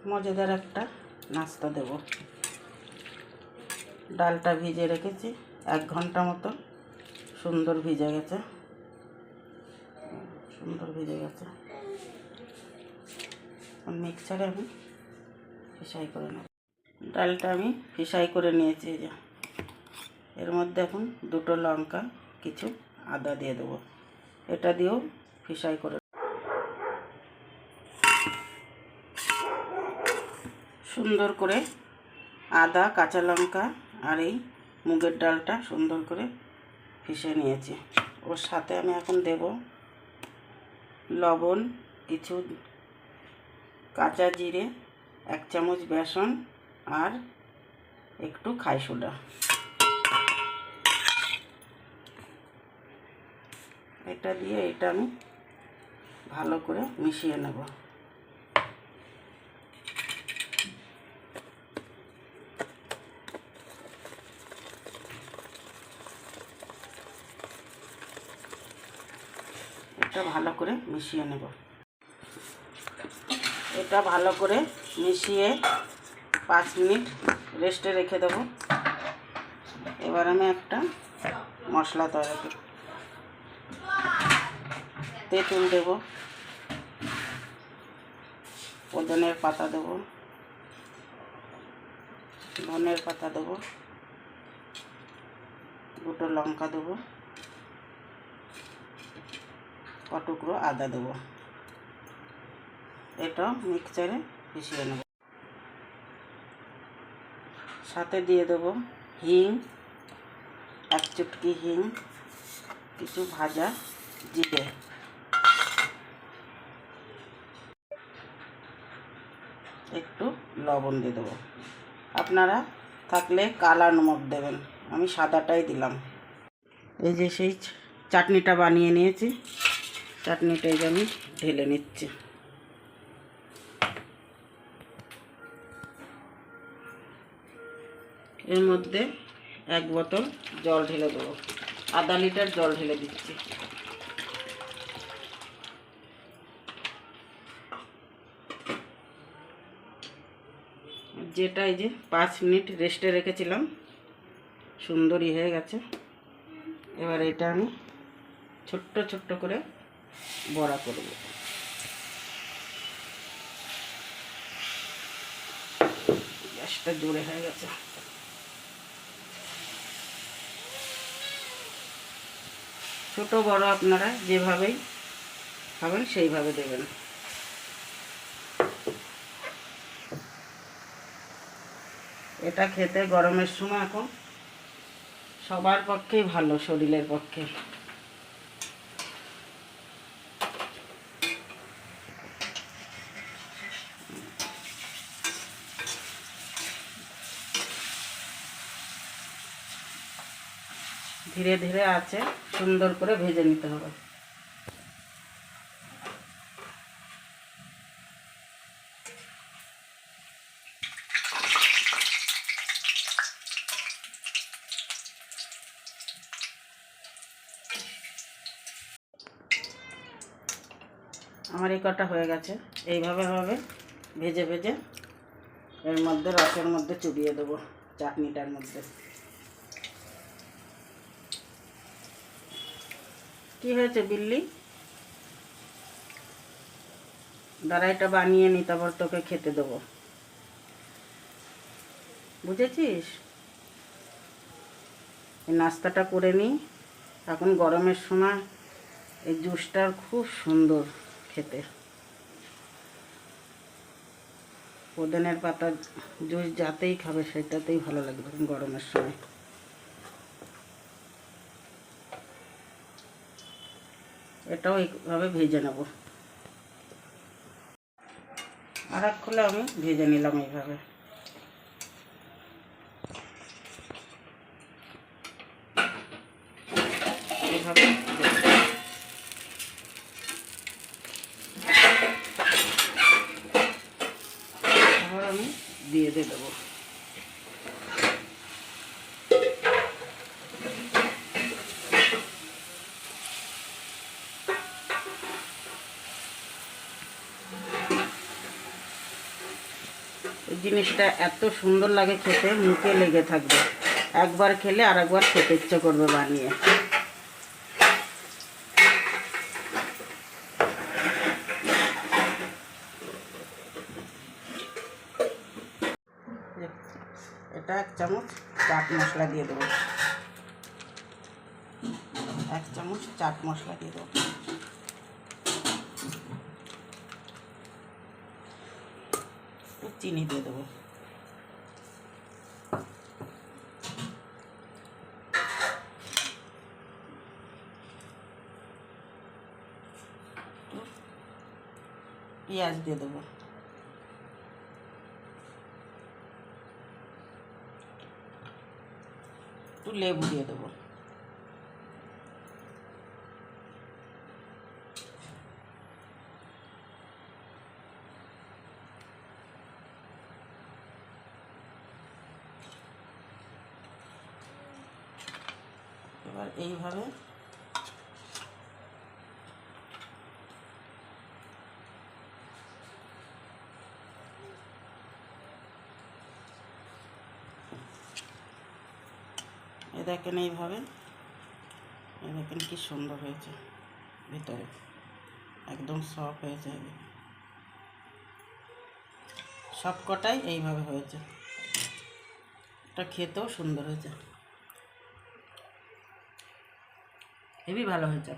মজাদার একটা নাস্তা দেব। ডালটা ভিজে রেখেছি 1 ঘন্টা মতো, সুন্দর ভিজে গেছে, মিক্সারে আমি ফিসাই করে নেব। ডালটা আমি ফিসাই করে নিয়েছি। এই যে এর মধ্যে এখন 2টো লঙ্কা, কিছু আদা দিয়ে দেবো। এটা দিয়েও ফিসাই করে সুন্দর করে আদা, কাঁচা লঙ্কা আর এই মুগের ডালটা সুন্দর করে ফিসে নিয়েছি। ওর সাথে আমি এখন দেব লবণ, কিছু কাঁচা জিরে, 1 চামচ বেসন আর একটু খাই সোডা। এটা দিয়ে এটা আমি ভালো করে মিশিয়ে নেব। এটা ভালো করে মিশিয়ে নেব। এটা ভালো করে মিশিয়ে 5 মিনিট রেস্টে রেখে দেব। এবার আমি একটা মশলা তৈরি করব। তেঁতুল দেব, পুদিনার পাতা দেব, ধনের পাতা দেব, 2টো লঙ্কা দেব, কটুকরো আদা দেব। এটা মিক্সচারে পিষিয়ে নেব। সাথে দিয়ে দেব হিং, 1 চুটকি হিং, কিছু ভাজা জিরে, একটু লবণ দিয়ে দেবো। আপনারা থাকলে কালা নমক দেবেন, আমি সাদাটাই দিলাম। এই যে সেই চাটনিটা বানিয়ে নিয়েছি, চাটনিটা এই যে আমি ঢেলে নিচ্ছি। এর মধ্যে 1 বোতল জল ঢেলে দেবো, আধা লিটার জল ঢেলে দিচ্ছি। যেটা এই যে 5 মিনিট রেস্টে রেখেছিলাম, সুন্দরই হয়ে গেছে। এবার এটা আমি ছোট্ট ছোট্ট করে বড়া করব। গ্যাসটা জোরে হয়ে গেছে। ছোট বড় আপনারা যেভাবেই খাবেন সেইভাবে দেবেন। এটা খেতে গরমের সময় এখন সবার পক্ষেই ভালো, শরীরের পক্ষে। ধীরে ধীরে আছে সুন্দর করে ভেজে নিতে হবে। আমার এই কটা হয়ে গেছে। এইভাবে ভেজে ভেজে এর মধ্যে রসের মধ্যে চুবিয়ে দেবো, চাটনিটার মধ্যে। কি হয়েছে বিল্লি? দাঁড়া, এটা বানিয়ে নি, তারপর তোকে খেতে দেবো, বুঝেছিস? এই নাস্তাটা করে নিই। এখন গরমের সময় এই জুসটা খুব সুন্দর খেতে। পুদিনার পাতা জুস যাতেই খাবে সেটাতেই ভালো লাগবে গরমের সময়। এটাও এইভাবে ভেজে নেব। আর এক খোলা আমি ভেজে নিলাম এইভাবে। এইভাবে আবার আমি দিয়ে দেবো। এই জিনিসটা এত সুন্দর লাগে খেতে, মুখে লেগে থাকবে, একবার খেলে আর একবার খেতে ইচ্ছে করবে বানিয়ে। এটা 1 চামচ চাট মশলা দিয়ে দেবো, 1 চামচ চাট মশলা দিয়ে দেবো। একটু চিনি দিয়ে দেবো, পেঁয়াজ দিয়ে দেবো, একটু লেবু দিয়ে দেবো, এবার এইভাবে দেখেন, এইভাবে দেখেন কি সুন্দর হয়েছে, ভিতরে একদম সফট হয়েছে, সব কটাই এইভাবে হয়েছে। এটা খেতেও সুন্দর হয়েছে, হেবি ভালো হয়েছে।